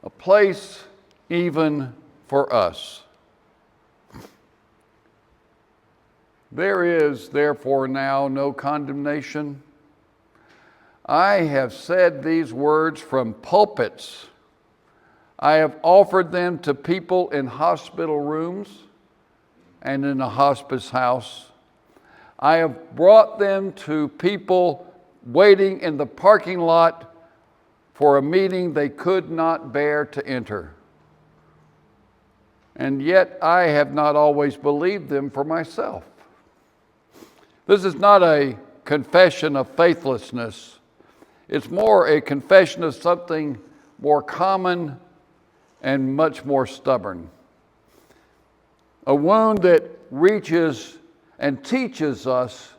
a place even for us. There is, therefore, now no condemnation. I have said these words from pulpits. I have offered them to people in hospital rooms and in a hospice house. I have brought them to people waiting in the parking lot for a meeting they could not bear to enter. And yet I have not always believed them for myself. This is not a confession of faithlessness. It's more a confession of something more common and much more stubborn. A wound that reaches and teaches us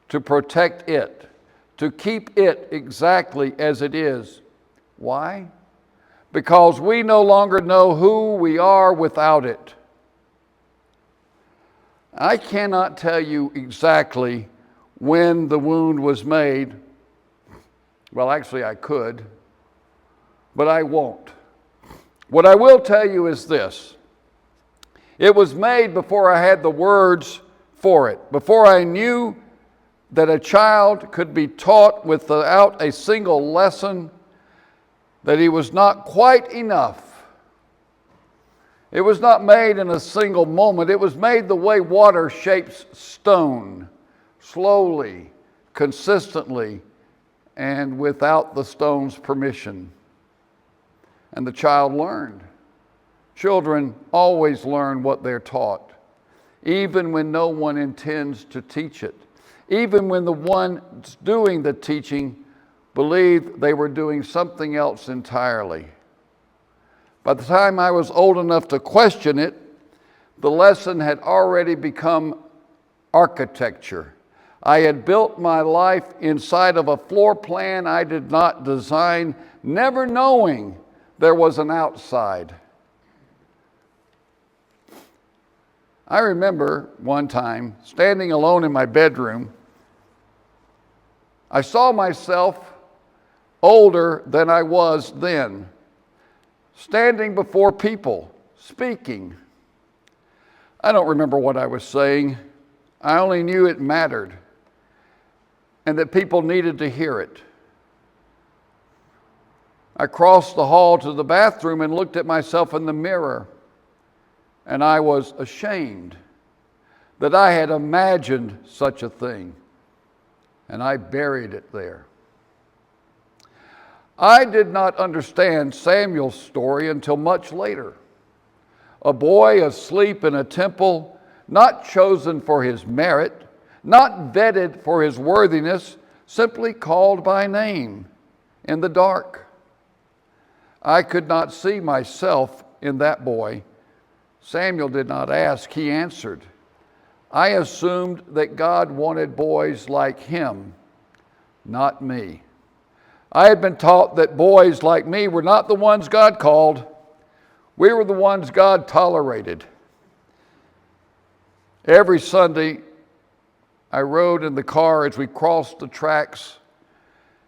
to protect it, to keep it exactly as it is. Why? Because we no longer know who we are without it. I cannot tell you exactly when the wound was made. Well, actually I could, but I won't. What I will tell you is this. It was made before I had the words for it, before I knew that a child could be taught without a single lesson that he was not quite enough. It was not made in a single moment. It was made the way water shapes stone, slowly, consistently, and without the stone's permission. And the child learned. Children always learn what they're taught, even when no one intends to teach it, even when the one doing the teaching believed they were doing something else entirely. By the time I was old enough to question it, the lesson had already become architecture. I had built my life inside of a floor plan I did not design, never knowing there was an outside. I remember one time standing alone in my bedroom. I saw myself older than I was then, standing before people, speaking. I don't remember what I was saying. I only knew it mattered and that people needed to hear it. I crossed the hall to the bathroom and looked at myself in the mirror, and I was ashamed that I had imagined such a thing, and I buried it there. I did not understand Samuel's story until much later. A boy asleep in a temple, not chosen for his merit, not vetted for his worthiness, simply called by name in the dark. I could not see myself in that boy. Samuel did not ask, he answered. I assumed that God wanted boys like him, not me. I had been taught that boys like me were not the ones God called. We were the ones God tolerated. Every Sunday, I rode in the car as we crossed the tracks,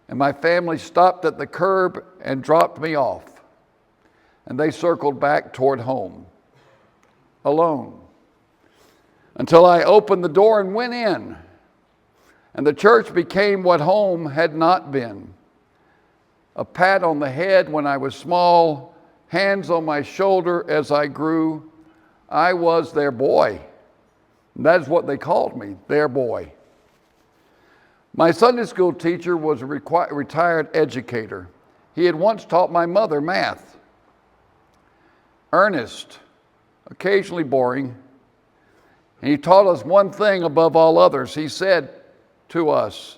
and my family stopped at the curb and dropped me off, and they circled back toward home, alone, until I opened the door and went in, and the church became what home had not been. A pat on the head when I was small, hands on my shoulder as I grew. I was their boy. That is what they called me, their boy. My Sunday school teacher was a retired educator. He had once taught my mother math. Earnest, occasionally boring. And he taught us one thing above all others. He said to us,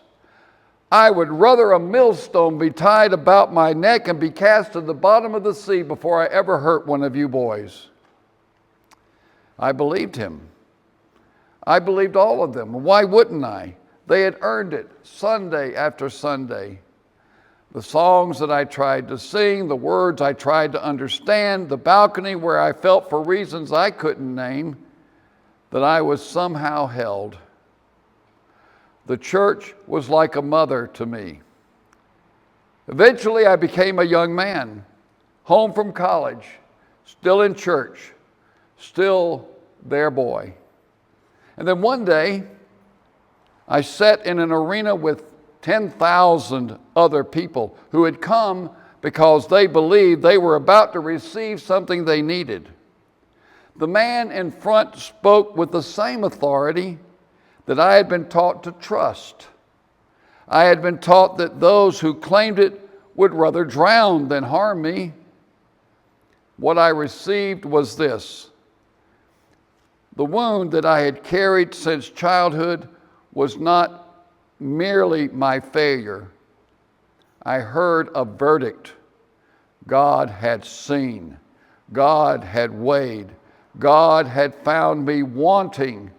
I would rather a millstone be tied about my neck and be cast to the bottom of the sea before I ever hurt one of you boys. I believed him. I believed all of them. Why wouldn't I? They had earned it Sunday after Sunday. The songs that I tried to sing, the words I tried to understand, the balcony where I felt for reasons I couldn't name that I was somehow held. The church was like a mother to me. Eventually, I became a young man, home from college, still in church, still their boy. And then one day, I sat in an arena with 10,000 other people who had come because they believed they were about to receive something they needed. The man in front spoke with the same authority that I had been taught to trust. I had been taught that those who claimed it would rather drown than harm me. What I received was this: the wound that I had carried since childhood was not merely my failure. I heard a verdict. God had seen. God had weighed. God had found me wanting.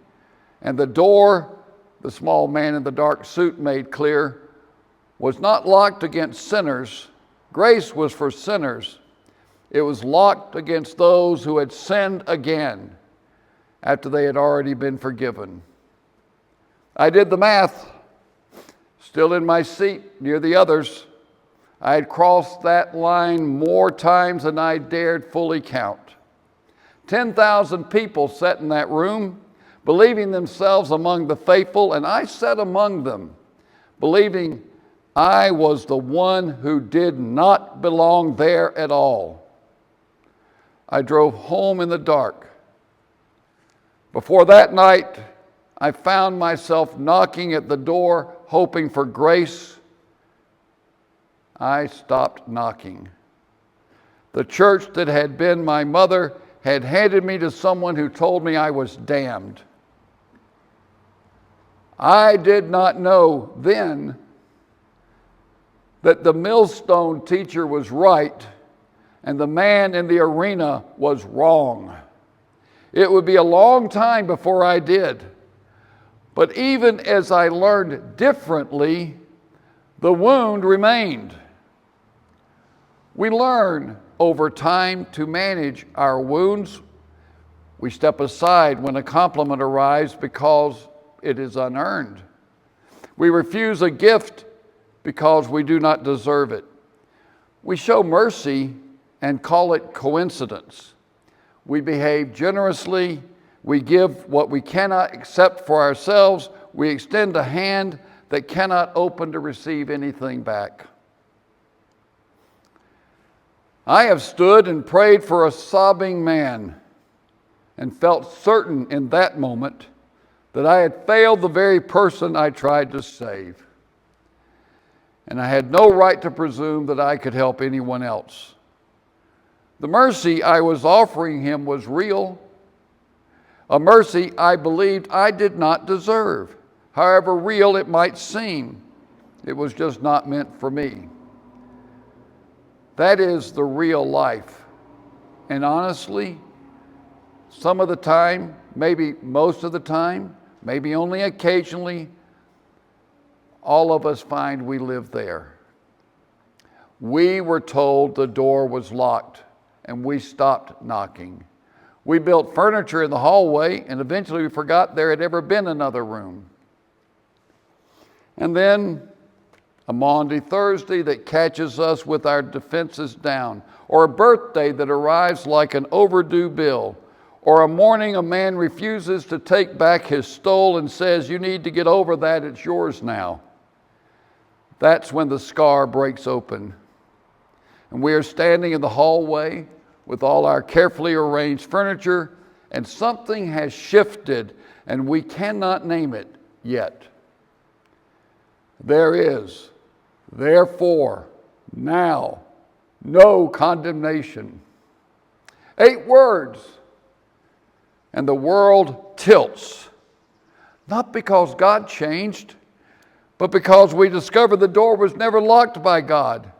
And the door, the small man in the dark suit made clear, was not locked against sinners. Grace was for sinners. It was locked against those who had sinned again after they had already been forgiven. I did the math, still in my seat near the others. I had crossed that line more times than I dared fully count. 10,000 people sat in that room, believing themselves among the faithful, and I sat among them, believing I was the one who did not belong there at all. I drove home in the dark. Before that night, I found myself knocking at the door, hoping for grace. I stopped knocking. The church that had been my mother had handed me to someone who told me I was damned. I did not know then that the millstone teacher was right and the man in the arena was wrong. It would be a long time before I did. But even as I learned differently, the wound remained. We learn over time to manage our wounds. We step aside when a compliment arrives because it is unearned. We refuse a gift because we do not deserve it. We show mercy and call it coincidence. We behave generously. We give what we cannot accept for ourselves. We extend a hand that cannot open to receive anything back. I have stood and prayed for a sobbing man and felt certain in that moment that I had failed the very person I tried to save. And I had no right to presume that I could help anyone else. The mercy I was offering him was real, a mercy I believed I did not deserve. However real it might seem, it was just not meant for me. That is the real life. And honestly, some of the time, maybe most of the time, maybe only occasionally, all of us find we live there. We were told the door was locked, and we stopped knocking. We built furniture in the hallway, and eventually we forgot there had ever been another room. And then a Maundy Thursday that catches us with our defenses down, or a birthday that arrives like an overdue bill, or a morning a man refuses to take back his stole and says, "You need to get over that, it's yours now." That's when the scar breaks open. And we are standing in the hallway with all our carefully arranged furniture, and something has shifted, and we cannot name it yet. There is, therefore, now, no condemnation. 8 words, and the world tilts. Not because God changed, but because we discovered the door was never locked by God.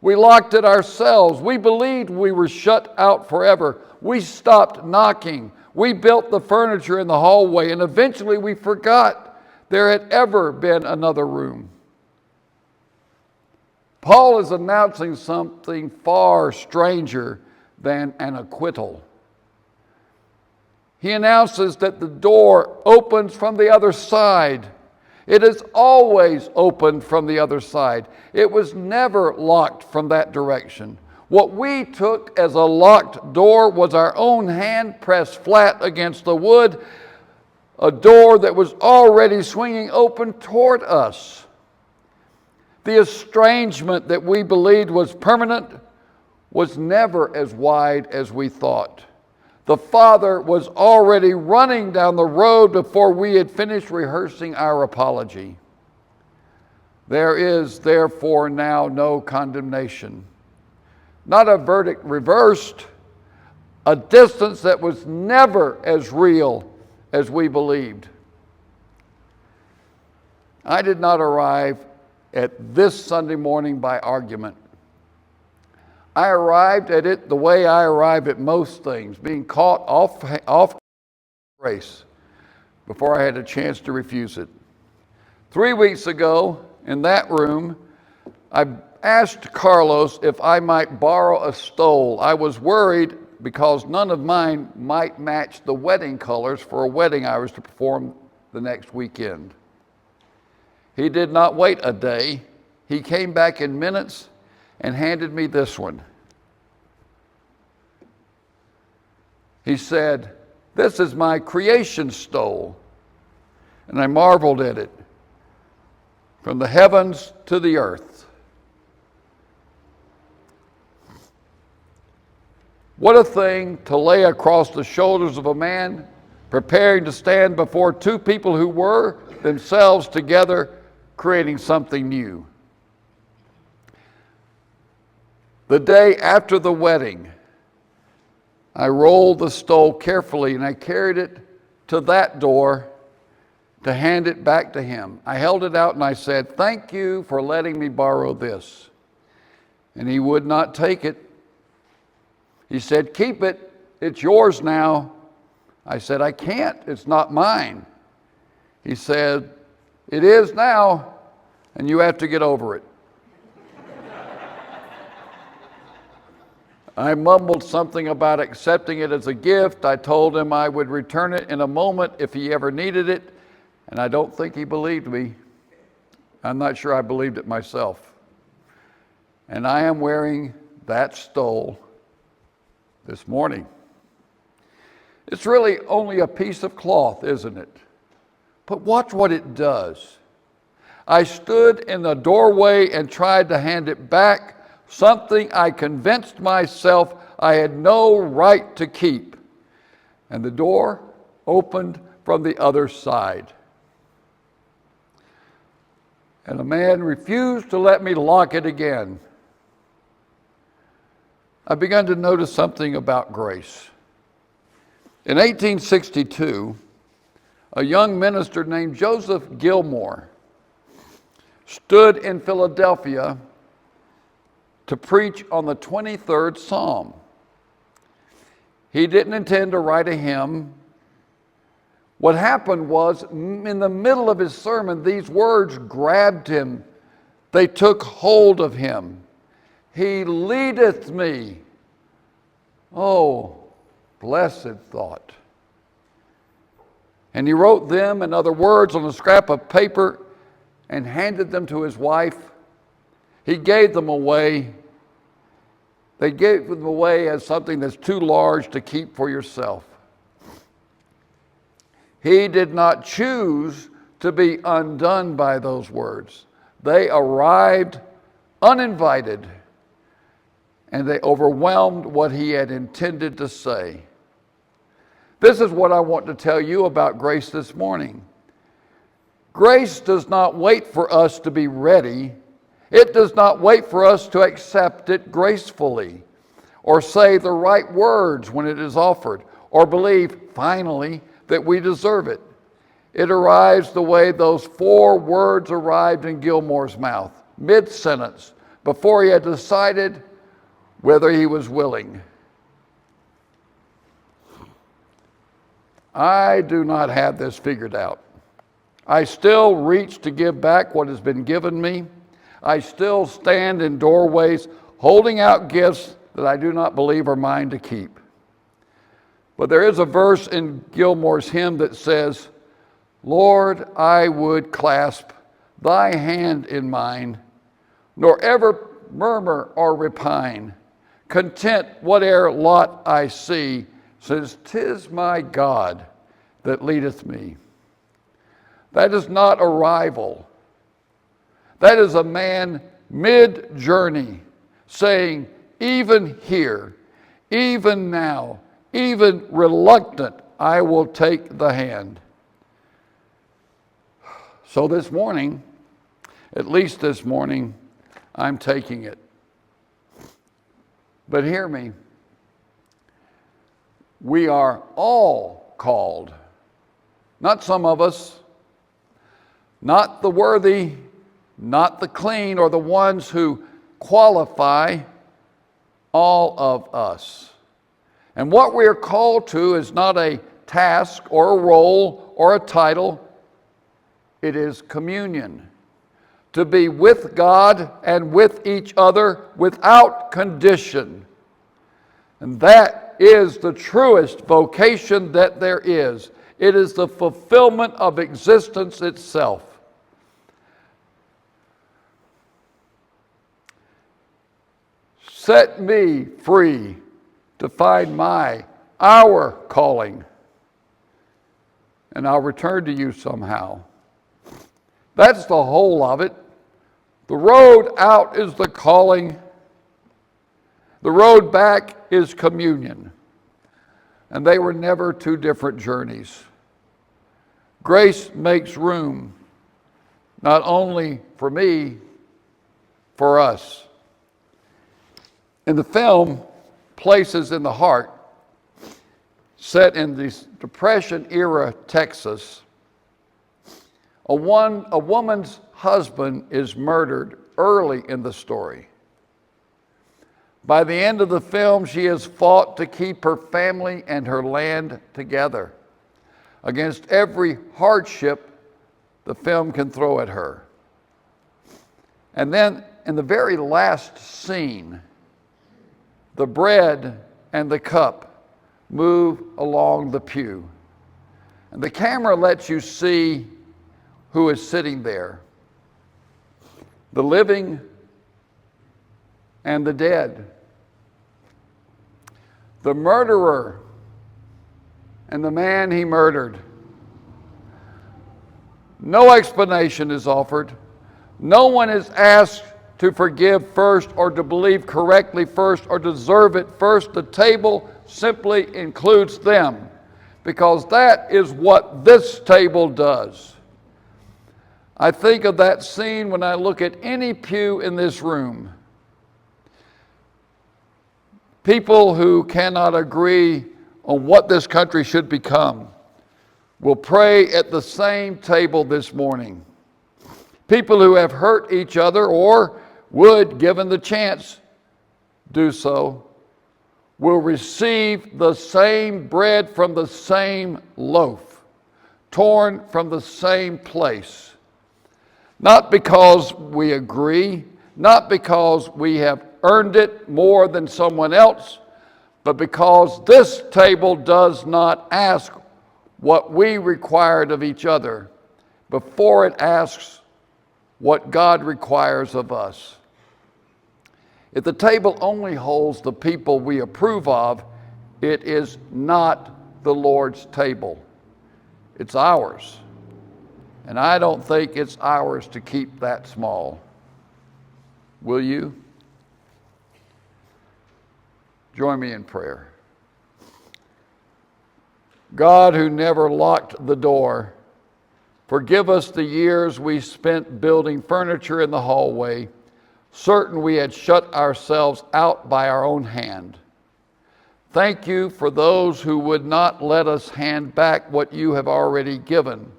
We locked it ourselves. We believed we were shut out forever. We stopped knocking. We built the furniture in the hallway, and eventually we forgot there had ever been another room. Paul is announcing something far stranger than an acquittal. He announces that the door opens from the other side. It is always opened from the other side. It was never locked from that direction. What we took as a locked door was our own hand pressed flat against the wood, a door that was already swinging open toward us. The estrangement that we believed was permanent was never as wide as we thought. The Father was already running down the road before we had finished rehearsing our apology. There is therefore now no condemnation. Not a verdict reversed, a distance that was never as real as we believed. I did not arrive at this Sunday morning by argument. I arrived at it the way I arrive at most things, being caught off grace before I had a chance to refuse it. 3 weeks ago, in that room, I asked Carlos if I might borrow a stole. I was worried because none of mine might match the wedding colors for a wedding I was to perform the next weekend. He did not wait a day. He came back in minutes and handed me this one. He said, "This is my creation stole." And I marveled at it. From the heavens to the earth. What a thing to lay across the shoulders of a man preparing to stand before two people who were themselves together creating something new. The day after the wedding, I rolled the stole carefully and I carried it to that door to hand it back to him. I held it out and I said, "Thank you for letting me borrow this." And he would not take it. He said, "Keep it, it's yours now." I said, "I can't, it's not mine." He said, "It is now, and you have to get over it." I mumbled something about accepting it as a gift. I told him I would return it in a moment if he ever needed it, and I don't think he believed me. I'm not sure I believed it myself. And I am wearing that stole this morning. It's really only a piece of cloth, isn't it? But watch what it does. I stood in the doorway and tried to hand it back, something I convinced myself I had no right to keep. And the door opened from the other side. And the man refused to let me lock it again. I began to notice something about grace. In 1862, a young minister named Joseph Gilmore stood in Philadelphia to preach on the 23rd Psalm. He didn't intend to write a hymn. What happened was, in the middle of his sermon, these words grabbed him. They took hold of him. He leadeth me. Oh, blessed thought. And he wrote them and other words on a scrap of paper and handed them to his wife. He gave them away. They gave them away as something that's too large to keep for yourself. He did not choose to be undone by those words. They arrived uninvited, and they overwhelmed what he had intended to say. This is what I want to tell you about grace this morning. Grace does not wait for us to be ready. It does not wait for us to accept it gracefully, or say the right words when it is offered, or believe, finally, that we deserve it. It arrives the way those 4 words arrived in Gilmore's mouth, mid-sentence, before he had decided whether he was willing. I do not have this figured out. I still reach to give back what has been given me. I still stand in doorways holding out gifts that I do not believe are mine to keep. But there is a verse in Gilmore's hymn that says, "Lord, I would clasp thy hand in mine, nor ever murmur or repine. content whate'er lot I see, since 'tis my God that leadeth me. That is not a rival. That is a man mid-journey saying, even here, even now, even reluctant, I will take the hand. So this morning, at least this morning, I'm taking it. But hear me. We are all called. Not some of us, not the worthy, not the clean, or the ones who qualify, all of us. And what we are called to is not a task or a role or a title. It is communion. To be with God and with each other without condition. And that is the truest vocation that there is. It is the fulfillment of existence itself. Set me free to find our calling, and I'll return to you somehow. That's the whole of it. The road out is the calling. The road back is communion. And they were never two different journeys. Grace makes room, not only for me, for us. In the film, Places in the Heart, set in the Depression-era Texas, a woman's husband is murdered early in the story. By the end of the film, she has fought to keep her family and her land together against every hardship the film can throw at her. And then in the very last scene, the bread and the cup move along the pew. And the camera lets you see who is sitting there. The living and the dead. The murderer and the man he murdered. No explanation is offered. No one is asked to forgive first or to believe correctly first or deserve it first. The table simply includes them because that is what this table does. I think of that scene when I look at any pew in this room. People who cannot agree on what this country should become will pray at the same table this morning. People who have hurt each other or would, given the chance, do so, will receive the same bread from the same loaf, torn from the same place. Not because we agree, not because we have earned it more than someone else, but because this table does not ask what we required of each other before it asks what God requires of us. If the table only holds the people we approve of, it is not the Lord's table. It's ours. And I don't think it's ours to keep that small. Will you? Join me in prayer. God, who never locked the door, forgive us the years we spent building furniture in the hallway, certain we had shut ourselves out by our own hand. Thank you for those who would not let us hand back what you have already given,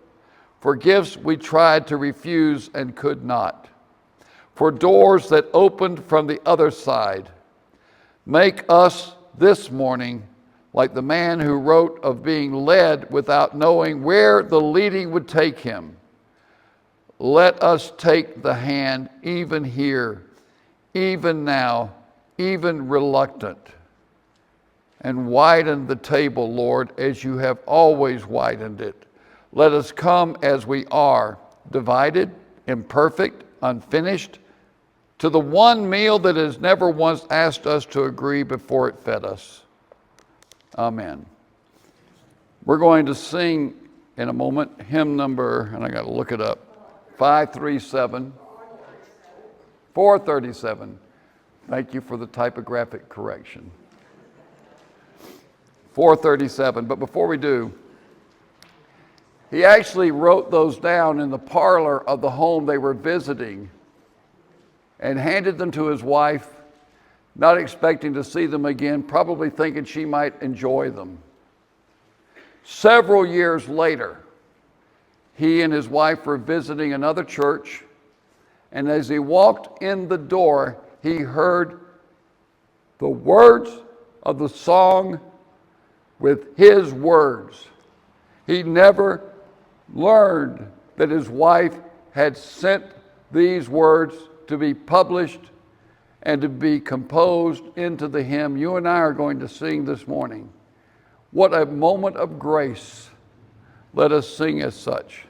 for gifts we tried to refuse and could not, for doors that opened from the other side. Make us this morning like the man who wrote of being led without knowing where the leading would take him. Let us take the hand even here, even now, even reluctant, and widen the table, Lord, as you have always widened it. Let us come as we are, divided, imperfect, unfinished, to the one meal that has never once asked us to agree before it fed us. Amen. We're going to sing in a moment hymn number, and I got to look it up, 537. 437. Thank you for the typographic correction. 437. But before we do, he actually wrote those down in the parlor of the home they were visiting and handed them to his wife, not expecting to see them again, probably thinking she might enjoy them. Several years later, he and his wife were visiting another church, and as he walked in the door, he heard the words of the song with his words. He never learned that his wife had sent these words to be published and to be composed into the hymn you and I are going to sing this morning. What a moment of grace. Let us sing as such.